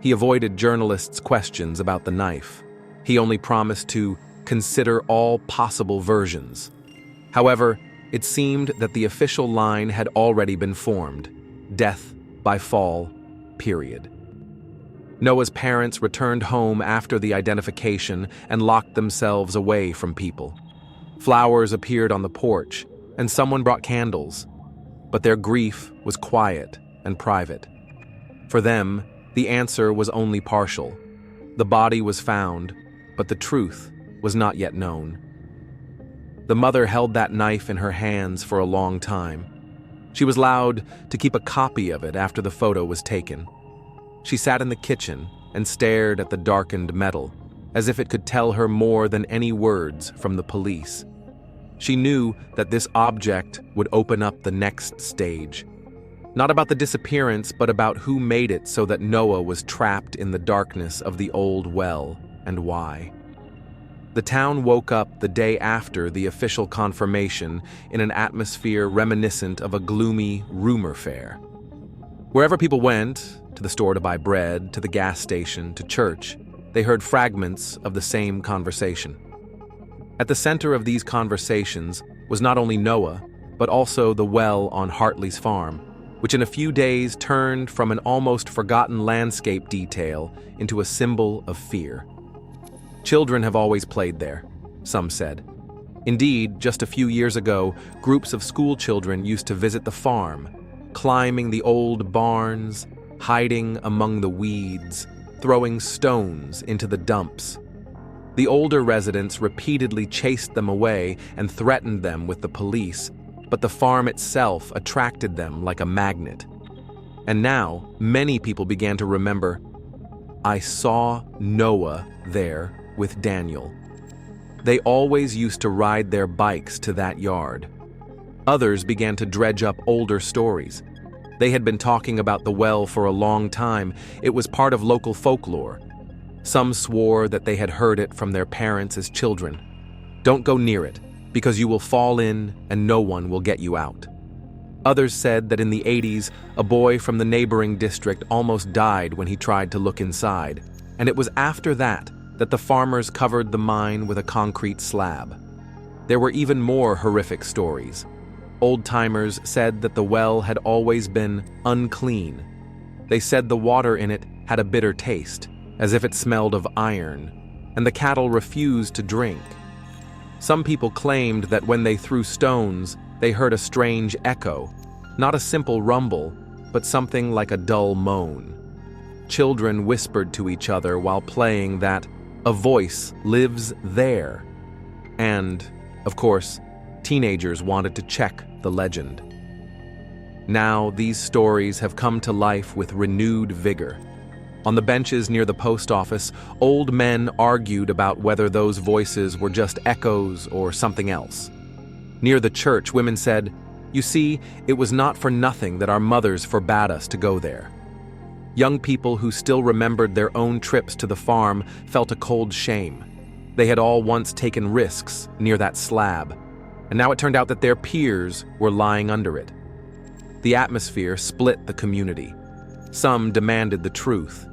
He avoided journalists' questions about the knife. He only promised to consider all possible versions. However, it seemed that the official line had already been formed: death by fall, period. Noah's parents returned home after the identification and locked themselves away from people. Flowers appeared on the porch, and someone brought candles, but their grief was quiet and private. For them, the answer was only partial. The body was found, but the truth was not yet known. The mother held that knife in her hands for a long time. She was allowed to keep a copy of it after the photo was taken. She sat in the kitchen and stared at the darkened metal, as if it could tell her more than any words from the police. She knew that this object would open up the next stage. Not about the disappearance, but about who made it so that Noah was trapped in the darkness of the old well, and why. The town woke up the day after the official confirmation in an atmosphere reminiscent of a gloomy rumor fair. Wherever people went, to the store to buy bread, to the gas station, to church, they heard fragments of the same conversation. At the center of these conversations was not only Noah, but also the well on Hartley's farm, which in a few days turned from an almost forgotten landscape detail into a symbol of fear. Children have always played there, some said. Indeed, just a few years ago, groups of school children used to visit the farm, climbing the old barns, hiding among the weeds, throwing stones into the dumps. The older residents repeatedly chased them away and threatened them with the police, but the farm itself attracted them like a magnet. And now, many people began to remember, "I saw Noah there with Daniel." They always used to ride their bikes to that yard. Others began to dredge up older stories. They had been talking about the well for a long time. It was part of local folklore. Some swore that they had heard it from their parents as children. "Don't go near it, because you will fall in and no one will get you out." Others said that in the 80s, a boy from the neighboring district almost died when he tried to look inside, and it was after that the farmers covered the mine with a concrete slab. There were even more horrific stories. Old-timers said that the well had always been unclean. They said the water in it had a bitter taste, as if it smelled of iron, and the cattle refused to drink. Some people claimed that when they threw stones, they heard a strange echo, not a simple rumble, but something like a dull moan. Children whispered to each other while playing that a voice lives there. And, of course, teenagers wanted to check the legend. Now these stories have come to life with renewed vigor. On the benches near the post office, old men argued about whether those voices were just echoes or something else. Near the church, women said, "You see, it was not for nothing that our mothers forbade us to go there." Young people who still remembered their own trips to the farm felt a cold shame. They had all once taken risks near that slab, and now it turned out that their peers were lying under it. The atmosphere split the community. Some demanded the truth.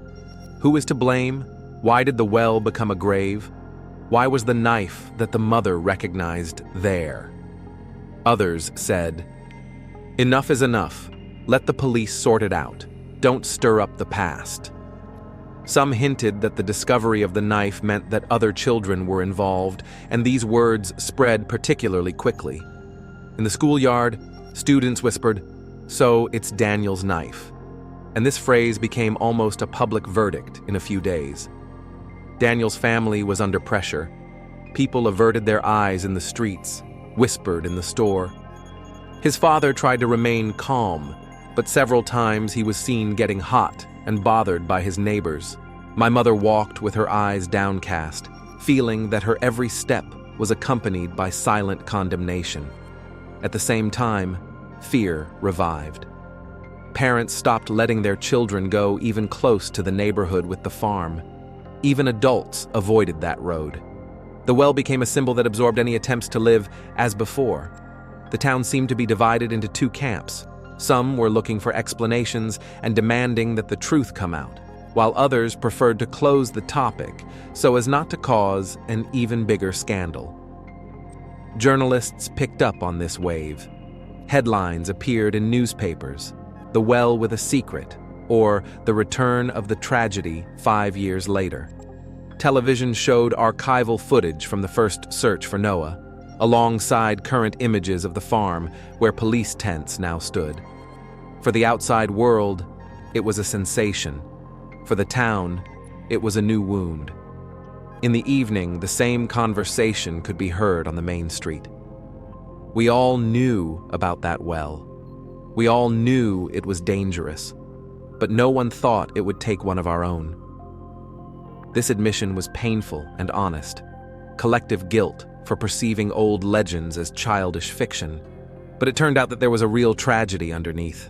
Who is to blame? Why did the well become a grave? Why was the knife that the mother recognized there? Others said, "Enough is enough. Let the police sort it out. Don't stir up the past." Some hinted that the discovery of the knife meant that other children were involved, and these words spread particularly quickly. In the schoolyard, students whispered, "So it's Daniel's knife." And this phrase became almost a public verdict in a few days. Daniel's family was under pressure. People averted their eyes in the streets, whispered in the store. His father tried to remain calm, but several times he was seen getting hot and bothered by his neighbors. My mother walked with her eyes downcast, feeling that her every step was accompanied by silent condemnation. At the same time, fear revived. Parents stopped letting their children go even close to the neighborhood with the farm. Even adults avoided that road. The well became a symbol that absorbed any attempts to live as before. The town seemed to be divided into two camps. Some were looking for explanations and demanding that the truth come out, while others preferred to close the topic so as not to cause an even bigger scandal. Journalists picked up on this wave. Headlines appeared in newspapers: "The well with a secret," or "The return of the tragedy 5 years later." Television showed archival footage from the first search for Noah, alongside current images of the farm where police tents now stood. For the outside world, it was a sensation. For the town, it was a new wound. In the evening, the same conversation could be heard on the main street. We all knew about that well. We all knew it was dangerous, but no one thought it would take one of our own. This admission was painful and honest. Collective guilt for perceiving old legends as childish fiction, but it turned out that there was a real tragedy underneath.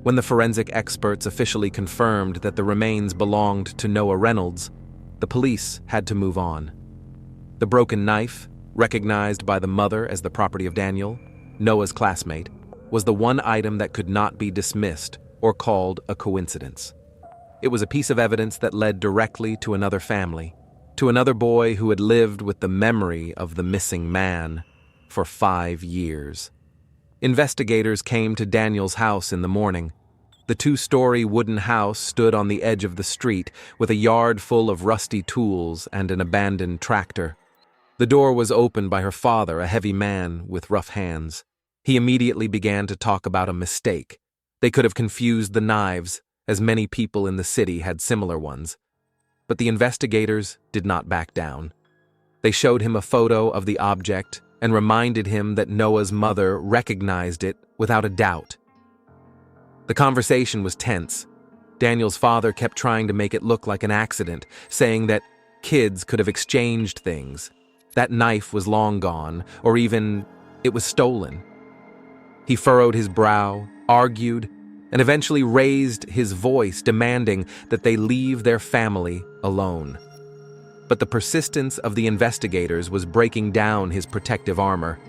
When the forensic experts officially confirmed that the remains belonged to Noah Reynolds, the police had to move on. The broken knife, recognized by the mother as the property of Daniel, Noah's classmate, was the one item that could not be dismissed or called a coincidence. It was a piece of evidence that led directly to another family, to another boy who had lived with the memory of the missing man for 5 years. Investigators came to Daniel's house in the morning. The 2-story wooden house stood on the edge of the street with a yard full of rusty tools and an abandoned tractor. The door was opened by her father, a heavy man with rough hands. He immediately began to talk about a mistake. They could have confused the knives, as many people in the city had similar ones. But the investigators did not back down. They showed him a photo of the object and reminded him that Noah's mother recognized it without a doubt. The conversation was tense. Daniel's father kept trying to make it look like an accident, saying that kids could have exchanged things. That knife was long gone, or even it was stolen. He furrowed his brow, argued, and eventually raised his voice, demanding that they leave their family alone. But the persistence of the investigators was breaking down his protective armor.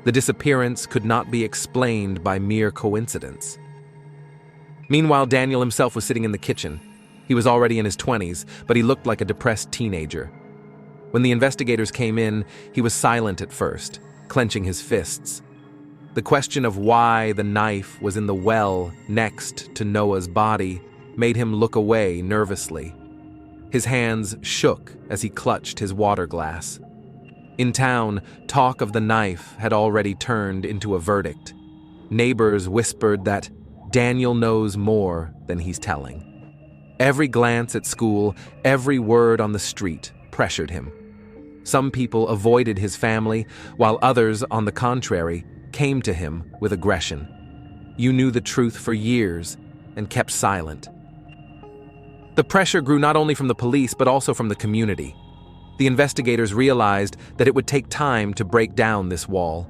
The disappearance could not be explained by mere coincidence. Meanwhile, Daniel himself was sitting in the kitchen. He was already in his 20s, but he looked like a depressed teenager. When the investigators came in, he was silent at first, clenching his fists. The question of why the knife was in the well next to Noah's body made him look away nervously. His hands shook as he clutched his water glass. In town, talk of the knife had already turned into a verdict. Neighbors whispered that Daniel knows more than he's telling. Every glance at school, every word on the street pressured him. Some people avoided his family, while others, on the contrary, came to him with aggression. You knew the truth for years and kept silent. The pressure grew not only from the police but also from the community. The investigators realized that it would take time to break down this wall.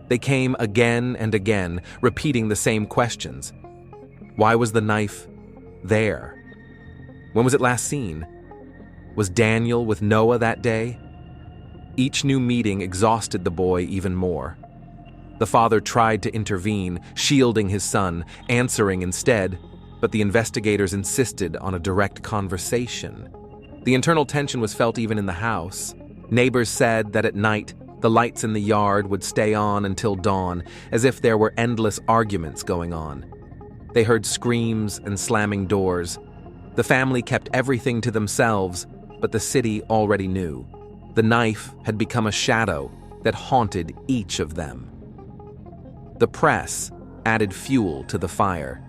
They came again and again, repeating the same questions. Why was the knife there? When was it last seen? Was Daniel with Noah that day? Each new meeting exhausted the boy even more. The father tried to intervene, shielding his son, answering instead, but the investigators insisted on a direct conversation. The internal tension was felt even in the house. Neighbors said that at night, the lights in the yard would stay on until dawn, as if there were endless arguments going on. They heard screams and slamming doors. The family kept everything to themselves, but the city already knew. The knife had become a shadow that haunted each of them. The press added fuel to the fire.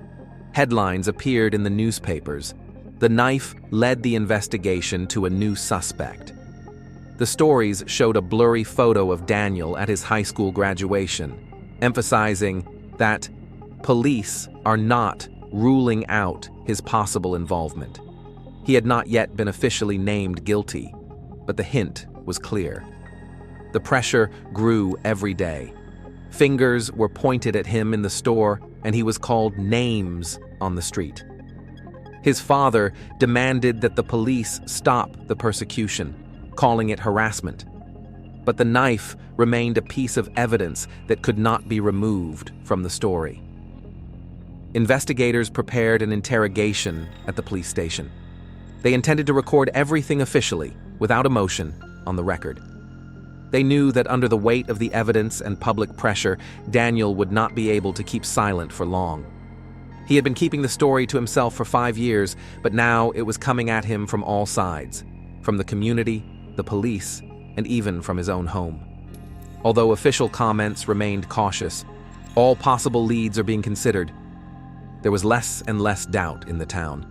Headlines appeared in the newspapers. The knife led the investigation to a new suspect. The stories showed a blurry photo of Daniel at his high school graduation, emphasizing that police are not ruling out his possible involvement. He had not yet been officially named guilty, but the hint was clear. The pressure grew every day. Fingers were pointed at him in the store, and he was called names on the street. His father demanded that the police stop the persecution, calling it harassment. But the knife remained a piece of evidence that could not be removed from the story. Investigators prepared an interrogation at the police station. They intended to record everything officially, without emotion, on the record. They knew that under the weight of the evidence and public pressure, Daniel would not be able to keep silent for long. He had been keeping the story to himself for 5 years, but now it was coming at him from all sides, from the community, the police, and even from his own home. Although official comments remained cautious, all possible leads are being considered. There was less and less doubt in the town.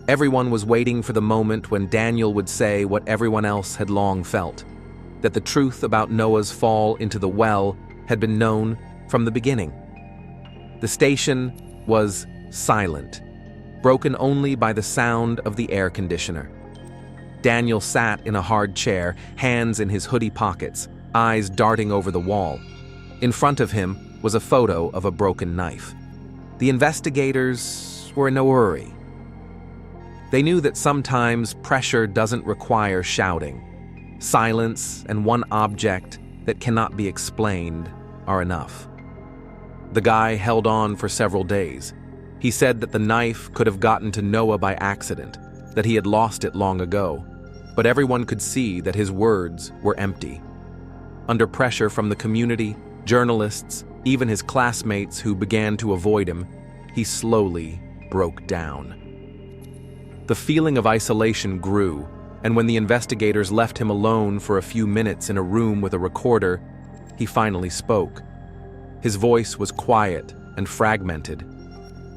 Everyone was waiting for the moment when Daniel would say what everyone else had long felt, that the truth about Noah's fall into the well had been known from the beginning. The station was silent, broken only by the sound of the air conditioner. Daniel sat in a hard chair, hands in his hoodie pockets, eyes darting over the wall. In front of him was a photo of a broken knife. The investigators were in no hurry. They knew that sometimes pressure doesn't require shouting. Silence and one object that cannot be explained are enough. The guy held on for several days. He said that the knife could have gotten to Noah by accident, that he had lost it long ago, but everyone could see that his words were empty. Under pressure from the community, journalists, even his classmates who began to avoid him, he slowly broke down. The feeling of isolation grew, and when the investigators left him alone for a few minutes in a room with a recorder, he finally spoke. His voice was quiet and fragmented.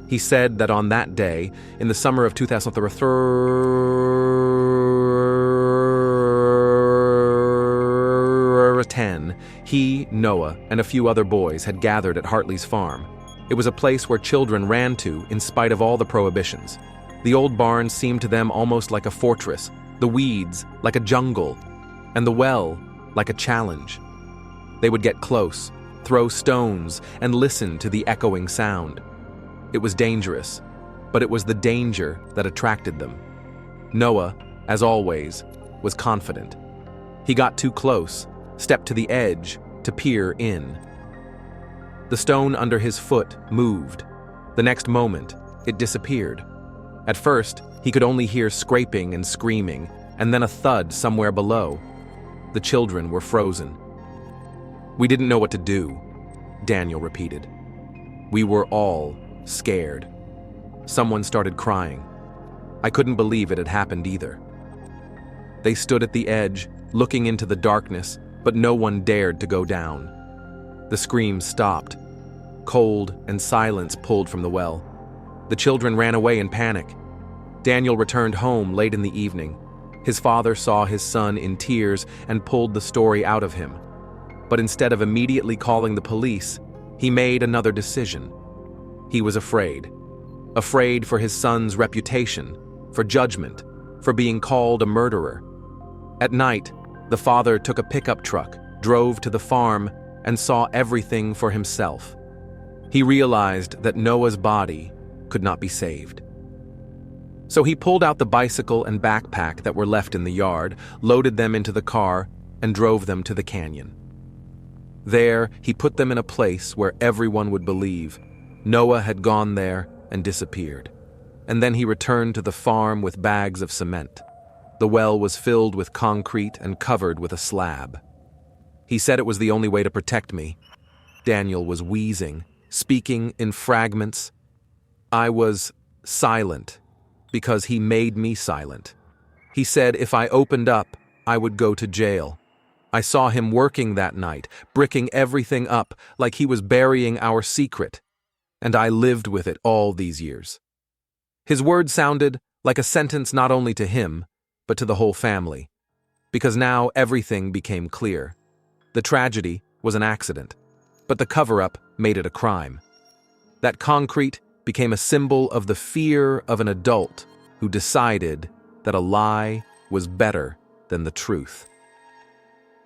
He said that on that day, in the summer of 2010, he, Noah, and a few other boys had gathered at Hartley's farm. It was a place where children ran to in spite of all the prohibitions. The old barn seemed to them almost like a fortress, the weeds like a jungle, and the well like a challenge. They would get close, throw stones, and listen to the echoing sound. It was dangerous, but it was the danger that attracted them. Noah, as always, was confident. He got too close, stepped to the edge to peer in. The stone under his foot moved. The next moment, it disappeared. At first, he could only hear scraping and screaming, and then a thud somewhere below. The children were frozen. "We didn't know what to do," Daniel repeated. "We were all scared." Someone started crying. I couldn't believe it had happened either. They stood at the edge, looking into the darkness, but no one dared to go down. The screams stopped. Cold and silence pulled from the well. The children ran away in panic. Daniel returned home late in the evening. His father saw his son in tears and pulled the story out of him. But instead of immediately calling the police, he made another decision. He was afraid. Afraid for his son's reputation, for judgment, for being called a murderer. At night, the father took a pickup truck, drove to the farm, and saw everything for himself. He realized that Noah's body could not be saved. So he pulled out the bicycle and backpack that were left in the yard, loaded them into the car, and drove them to the canyon. There, he put them in a place where everyone would believe Noah had gone there and disappeared. And then he returned to the farm with bags of cement. The well was filled with concrete and covered with a slab. He said it was the only way to protect me. Daniel was wheezing, speaking in fragments. I was silent because he made me silent. He said if I opened up, I would go to jail. I saw him working that night, bricking everything up like he was burying our secret. And I lived with it all these years. His words sounded like a sentence not only to him, but to the whole family. Because now everything became clear. The tragedy was an accident, but the cover-up made it a crime. That concrete became a symbol of the fear of an adult who decided that a lie was better than the truth.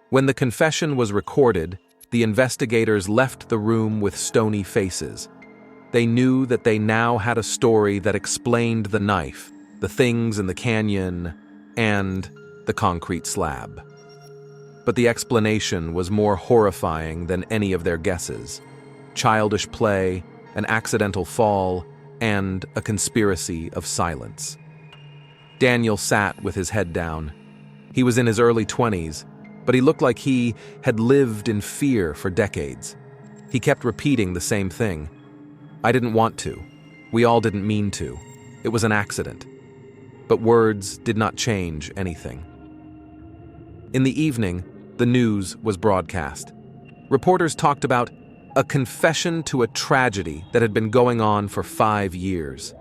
When the confession was recorded, the investigators left the room with stony faces. They knew that they now had a story that explained the knife, the things in the canyon, and the concrete slab. But the explanation was more horrifying than any of their guesses. Childish play, an accidental fall, and a conspiracy of silence. Daniel sat with his head down. He was in his early 20s, but he looked like he had lived in fear for decades. He kept repeating the same thing. I didn't want to. We all didn't mean to. It was an accident. But words did not change anything. In the evening, the news was broadcast. Reporters talked about a confession to a tragedy that had been going on for 5 years.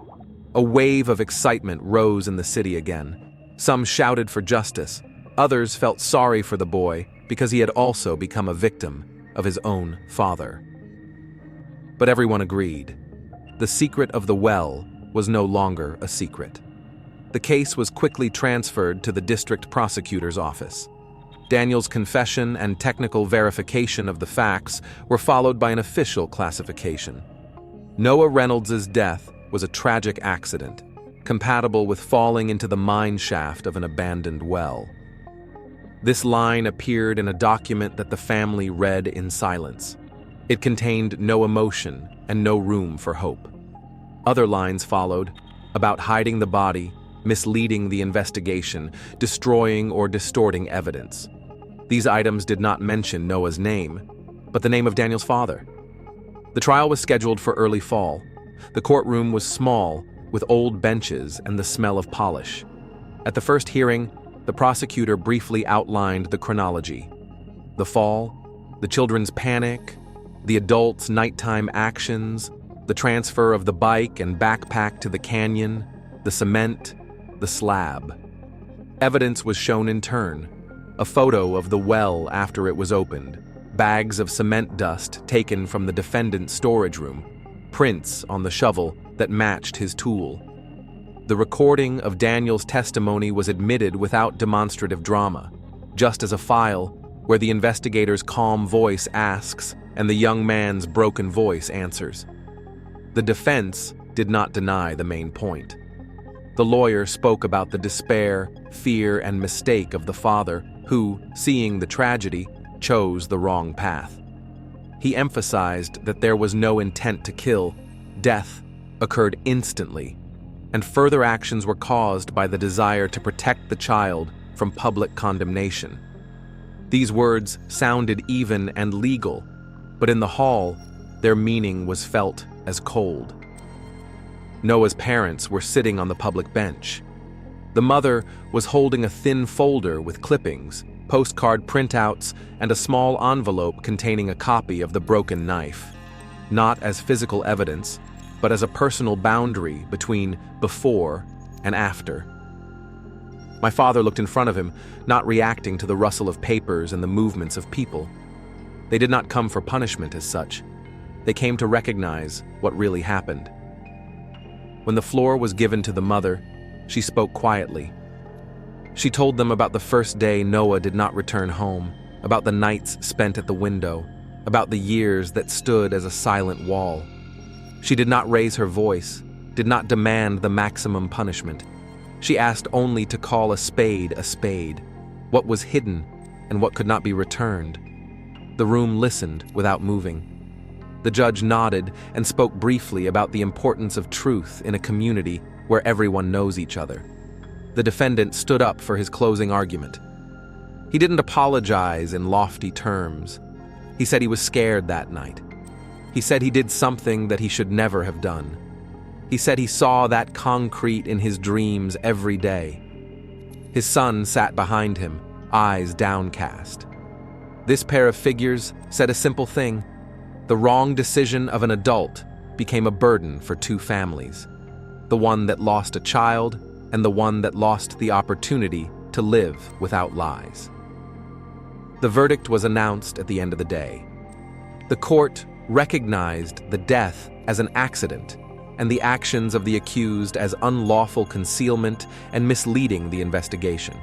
A wave of excitement rose in the city again. Some shouted for justice. Others felt sorry for the boy because he had also become a victim of his own father. But everyone agreed. The secret of the well was no longer a secret. The case was quickly transferred to the district prosecutor's office. Daniel's confession and technical verification of the facts were followed by an official classification. Noah Reynolds' death was a tragic accident, compatible with falling into the mine shaft of an abandoned well. This line appeared in a document that the family read in silence. It contained no emotion and no room for hope. Other lines followed, about hiding the body, misleading the investigation, destroying or distorting evidence. These items did not mention Noah's name, but the name of Daniel's father. The trial was scheduled for early fall. The courtroom was small, with old benches and the smell of polish. At the first hearing, the prosecutor briefly outlined the chronology. The fall, the children's panic, the adults' nighttime actions, The transfer of the bike and backpack to the canyon, the cement, the slab. Evidence was shown in turn. A photo of the well after it was opened, bags of cement dust taken from the defendant's storage room, prints on the shovel that matched his tool. The recording of Daniel's testimony was admitted without demonstrative drama, just as a file where the investigator's calm voice asks and the young man's broken voice answers. The defense did not deny the main point. The lawyer spoke about the despair, fear, and mistake of the father who, seeing the tragedy, chose the wrong path. He emphasized that there was no intent to kill. Death occurred instantly, and further actions were caused by the desire to protect the child from public condemnation. These words sounded even and legal, but in the hall, their meaning was felt as cold. Noah's parents were sitting on the public bench. The mother was holding a thin folder with clippings, postcard printouts, and a small envelope containing a copy of the broken knife, not as physical evidence, but as a personal boundary between before and after. My father looked in front of him, not reacting to the rustle of papers and the movements of people. They did not come for punishment as such. They came to recognize what really happened. When the floor was given to the mother, she spoke quietly. She told them about the first day Noah did not return home, about the nights spent at the window, about the years that stood as a silent wall. She did not raise her voice, did not demand the maximum punishment. She asked only to call a spade, what was hidden and what could not be returned. The room listened without moving. The judge nodded and spoke briefly about the importance of truth in a community where everyone knows each other. The defendant stood up for his closing argument. He didn't apologize in lofty terms. He said he was scared that night. He said he did something that he should never have done. He said he saw that concrete in his dreams every day. His son sat behind him, eyes downcast. This pair of figures said a simple thing. The wrong decision of an adult became a burden for two families, the one that lost a child and the one that lost the opportunity to live without lies. The verdict was announced at the end of the day. The court recognized the death as an accident and the actions of the accused as unlawful concealment and misleading the investigation.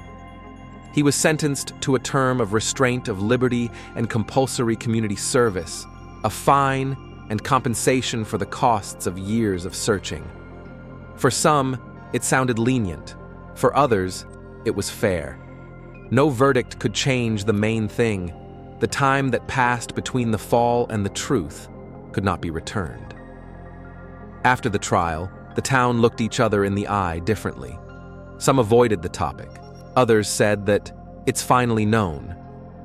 He was sentenced to a term of restraint of liberty and compulsory community service, a fine, and compensation for the costs of years of searching. For some, it sounded lenient. For others, it was fair. No verdict could change the main thing. The time that passed between the fall and the truth could not be returned. After the trial, the town looked each other in the eye differently. Some avoided the topic. Others said that it's finally known.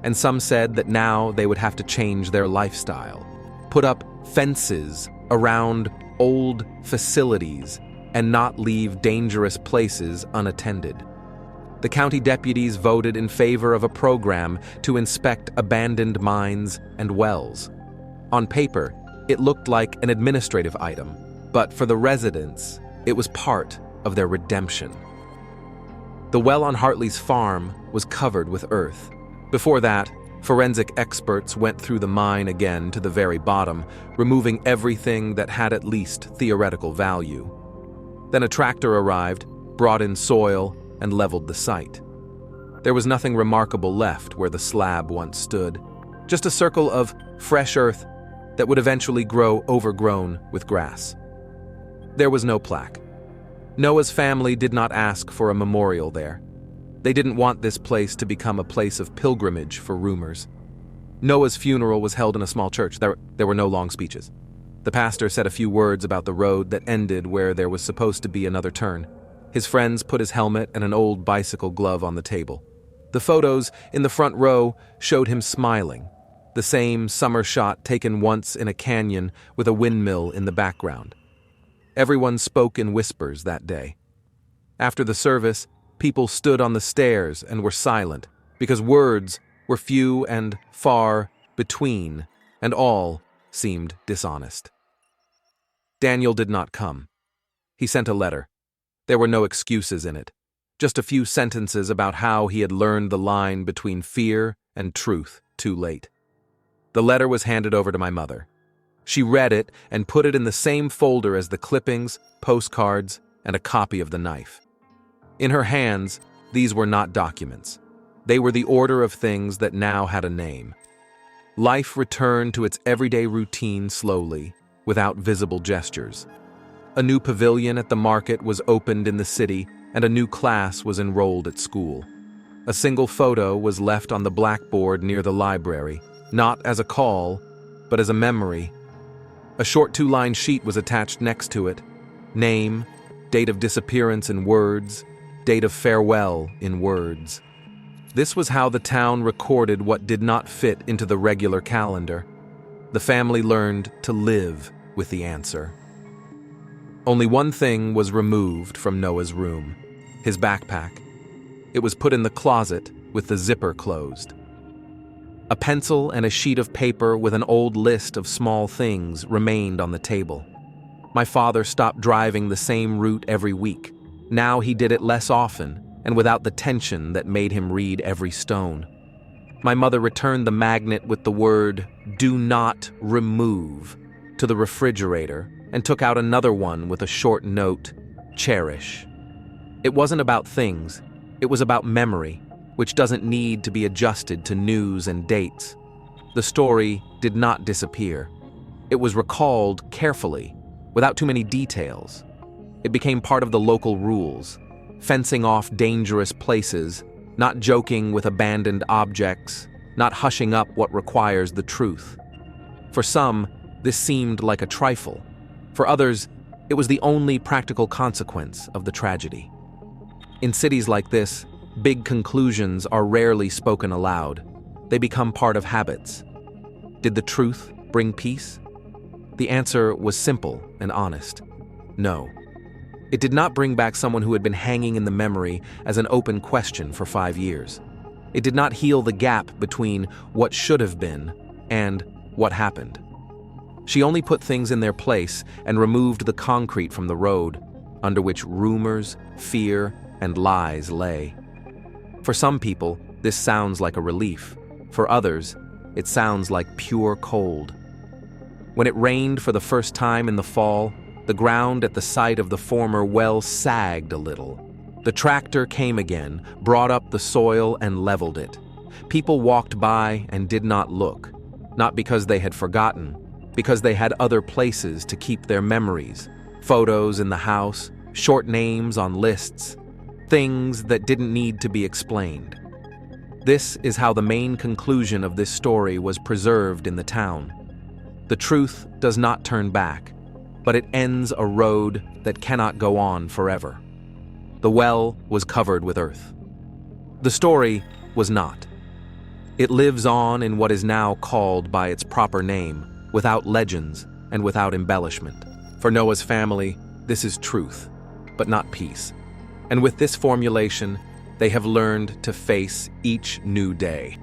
And some said that now they would have to change their lifestyle, put up fences around old facilities, and not leave dangerous places unattended. The county deputies voted in favor of a program to inspect abandoned mines and wells. On paper, it looked like an administrative item, but for the residents, it was part of their redemption. The well on Hartley's farm was covered with earth. Before that, forensic experts went through the mine again to the very bottom, removing everything that had at least theoretical value. Then a tractor arrived, brought in soil, and leveled the site. There was nothing remarkable left where the slab once stood, just a circle of fresh earth that would eventually grow overgrown with grass. There was no plaque. Noah's family did not ask for a memorial there. They didn't want this place to become a place of pilgrimage for rumors. Noah's funeral was held in a small church. There were no long speeches. The pastor said a few words about the road that ended where there was supposed to be another turn. His friends put his helmet and an old bicycle glove on the table. The photos in the front row showed him smiling, the same summer shot taken once in a canyon with a windmill in the background. Everyone spoke in whispers that day. After the service, people stood on the stairs and were silent because words were few and far between, and all seemed dishonest. Daniel did not come. He sent a letter. There were no excuses in it, just a few sentences about how he had learned the line between fear and truth too late. The letter was handed over to my mother. She read it and put it in the same folder as the clippings, postcards, and a copy of the knife. In her hands, these were not documents. They were the order of things that now had a name. Life returned to its everyday routine slowly, without visible gestures. A new pavilion at the market was opened in the city, and a new class was enrolled at school. A single photo was left on the blackboard near the library, not as a call, but as a memory. A short 2-line sheet was attached next to it. Name, date of disappearance in words, date of farewell in words. This was how the town recorded what did not fit into the regular calendar. The family learned to live with the answer. Only one thing was removed from Noah's room: his backpack. It was put in the closet with the zipper closed. A pencil and a sheet of paper with an old list of small things remained on the table. My father stopped driving the same route every week. Now he did it less often and without the tension that made him read every stone. My mother returned the magnet with the word "Do not remove" to the refrigerator and took out another one with a short note, "Cherish." It wasn't about things, it was about memory, which doesn't need to be adjusted to news and dates. The story did not disappear. It was recalled carefully, without too many details. It became part of the local rules, fencing off dangerous places, not joking with abandoned objects, not hushing up what requires the truth. For some, this seemed like a trifle. For others, it was the only practical consequence of the tragedy. In cities like this, big conclusions are rarely spoken aloud. They become part of habits. Did the truth bring peace? The answer was simple and honest. No. It did not bring back someone who had been hanging in the memory as an open question for 5 years. It did not heal the gap between what should have been and what happened. She only put things in their place and removed the concrete from the road, under which rumors, fear, and lies lay. For some people, this sounds like a relief. For others, it sounds like pure cold. When it rained for the first time in the fall, the ground at the site of the former well sagged a little. The tractor came again, brought up the soil and leveled it. People walked by and did not look, not because they had forgotten, because they had other places to keep their memories, photos in the house, short names on lists, things that didn't need to be explained. This is how the main conclusion of this story was preserved in the town. The truth does not turn back, but it ends a road that cannot go on forever. The well was covered with earth. The story was not. It lives on in what is now called by its proper name, without legends and without embellishment. For Noah's family, this is truth, but not peace. And with this formulation, they have learned to face each new day.